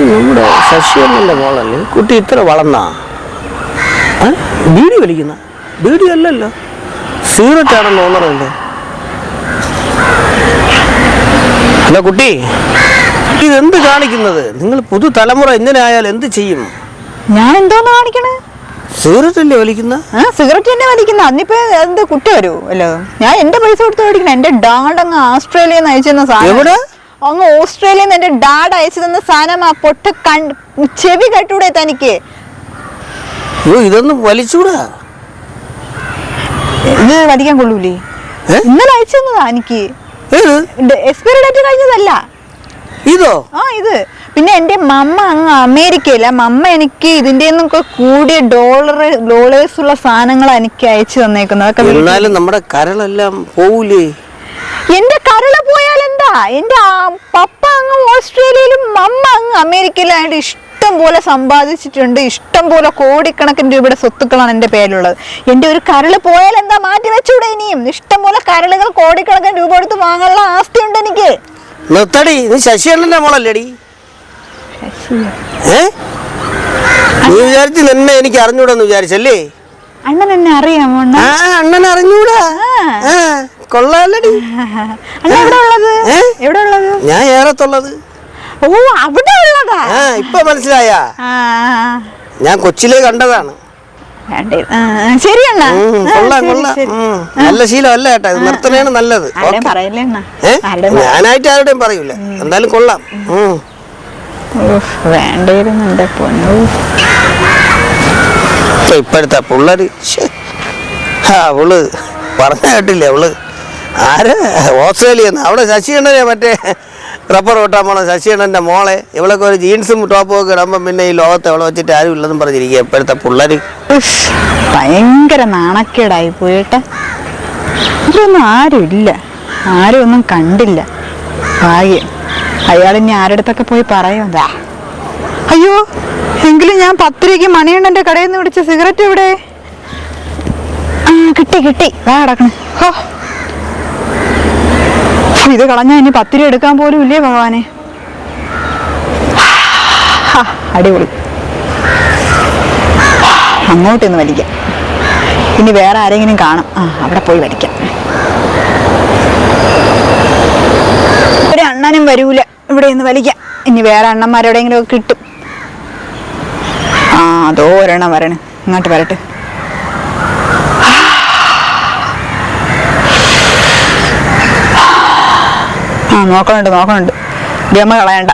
നമ്മുടെ ശശിയണ്ണൻ്റെ മോളല്ലേ കുട്ടി ഇത്ര വളർന്നാ? ബീഡി വലിക്കുന്ന? ബീഡി അല്ലല്ലോ, സിഗരറ്റ് ആണെന്ന് തോന്നണല്ലേ. അല്ല കുട്ടി, ഇതെന്ത് കാണിക്കുന്നത്? നിങ്ങൾ പുതുതലമുറ ഇങ്ങനെ ആയാൽ എന്ത് ചെയ്യും? ഞാൻ എന്തോന്ന് കാണിക്കണേ? സിഗരറ്റ് അല്ലേ വലിക്കുന്ന? സിഗരറ്റ് തന്നെ വലിക്കുന്ന. അന്നിപ്പോ എന്ത് കുട്ടി വരൂ അല്ലോ. ഞാൻ എന്റെ പൈസ കൊടുത്ത് മേടിക്കണം. എന്റെ ഡാഡ് അങ്ങ് ഓസ്ട്രേലിയയിൽ നിന്ന് അയച്ചു തന്ന സാധനം. എവിടെ? അങ്ങ് ഓസ്ട്രേലിയയിൽ നിന്ന് എന്റെ ഡാഡ് അയച്ചു തന്ന സാധനം. ആ പൊട്ട ചെവി കെട്ടൂടെ തനിക്ക്? ഇതൊന്നും വലിച്ചൂടാ. ഇത് വലിക്കാൻ കൊള്ളൂലേ? ഇന്നലെ അയച്ചു തന്നതാ എനിക്ക്. എക്സ്പയറി ഡേറ്റ് കഴിഞ്ഞതല്ല ഇതോ? ഇത് പിന്നെ എന്റെ മമ്മ അങ്ങ് അമേരിക്കയില. മമ്മ എനിക്ക് ഇതിന്റെ ഒന്നൊക്കെ കൂടിയ ഡോളേഴ്സ് ഉള്ള സാധനങ്ങൾ എനിക്ക് അയച്ചു തന്നേക്കുന്നത്. എന്നാലും നമ്മുടെ കരളെല്ലാം പോവൂലേ? എന്റെ കരള് പോയാൽ എന്താ? എന്റെ പപ്പ അങ്ങ് ഓസ്ട്രേലിയയിലും മമ്മ അങ്ങ് അമേരിക്കയിലായിട്ട് ഇഷ്ടം പോലെ സമ്പാദിച്ചിട്ടുണ്ട്. ഇഷ്ടം പോലെ കോടിക്കണക്കിന് രൂപയുടെ സ്വത്തുക്കളാണ് എന്റെ പേരിലുള്ളത്. എന്റെ ഒരു കരള് പോയാൽ എന്താ? മാറ്റി വെച്ചൂടെ? ഇനിയും ഇഷ്ടം പോലെ കരളുകൾ കോടിക്കണക്കിന് രൂപ കൊടുത്ത് വാങ്ങാനുള്ള ആസ്തിയുണ്ട് എനിക്ക്. നിർത്തടി, നീ ശശിയണ്ണന്റെ മോളല്ലേടി? നീ വിചാരിച്ചു നിന്നെ എനിക്ക് അറിഞ്ഞൂടെന്ന് വിചാരിച്ചല്ലേ? അണ്ണൻ എന്നെ അറിയാമോ? അണ്ണൻ അറിഞ്ഞൂടാ? കൊള്ളാല്ലടി. അണ്ണ എവിടെ ഉള്ളത്? എവിടെ ഉള്ളത്? ഞാൻ ഏറത്തുള്ളത്. ഓ, അവിടെ ഉള്ളതാ. ഇപ്പൊ മനസ്സിലായ? ഞാൻ കൊച്ചിലേ കണ്ടതാണ്. ശരി അണ്ണ. കൊള്ളാം കൊള്ളാം. നല്ല ശീലം അല്ല കേട്ടാ, ഇത് നിർത്തണേണ് നല്ലത്. ഞാനായിട്ട് ആരുടെയും പറയൂല. എന്തായാലും കൊള്ളാം. വേണ്ടിയിരുന്നുണ്ട് പൊന്നു. ഇപ്പോഴത്തെ പിള്ളേര് അവള് പറഞ്ഞ കേട്ടില്ലേ? അവള് ആര്? ഓസ്ട്രേലിയന്ന്. അവിടെ ശശിയണ്ണനെ മറ്റേ റബ്ബർ ഓട്ടാൻ പോണ ശശിയണ്ണൻ്റെ മോളെ. ഇവളൊക്കെ ഒരു ജീൻസും ടോപ്പും ഒക്കെ ഇടുമ്പം പിന്നെ ഈ ലോകത്ത് എവിടെ വെച്ചിട്ട് ആരും ഇല്ലെന്നും പറഞ്ഞിരിക്കുക ഇപ്പോഴത്തെ പിള്ളേര്. ഭയങ്കര നാണക്കേടായി പോയിട്ട്. ഇതൊന്നും ആരും ഇല്ല, ആരും ഒന്നും കണ്ടില്ല. ഭാഗ്യം. അയാളിനി ആരുടെ പോയി പറയുന്നതാ. അയ്യോ, എങ്കിലും ഞാൻ 10 രൂപയ്ക്ക് മണിയണ്ണന്റെ കടയിൽ നിന്ന് പിടിച്ച സിഗരറ്റ് എവിടെ? കിട്ടി. വാ കിടക്കണേ. ഇത് കളഞ്ഞാ ഇനി 10 രൂപ എടുക്കാൻ പോലും ഇല്ലേ ഭഗവാനെ. അടിപൊളി. അങ്ങോട്ടൊന്ന് വലിക്കാം. ഇനി വേറെ ആരെങ്കിലും കാണും. അവിടെ പോയി വലിക്കാം. ഒരു അണ്ണനും വരൂല ഇവിടെ നിന്ന് വലിക്കാം. ഇനി വേറെ അണ്ണന്മാരെവിടെയെങ്കിലും ഒക്കെ കിട്ടും. അതോ ഒരെണ്ണം വരണേ. ഇങ്ങോട്ട് വരട്ടെ. നോക്കണുണ്ട്. ഗമ കളയണ്ട.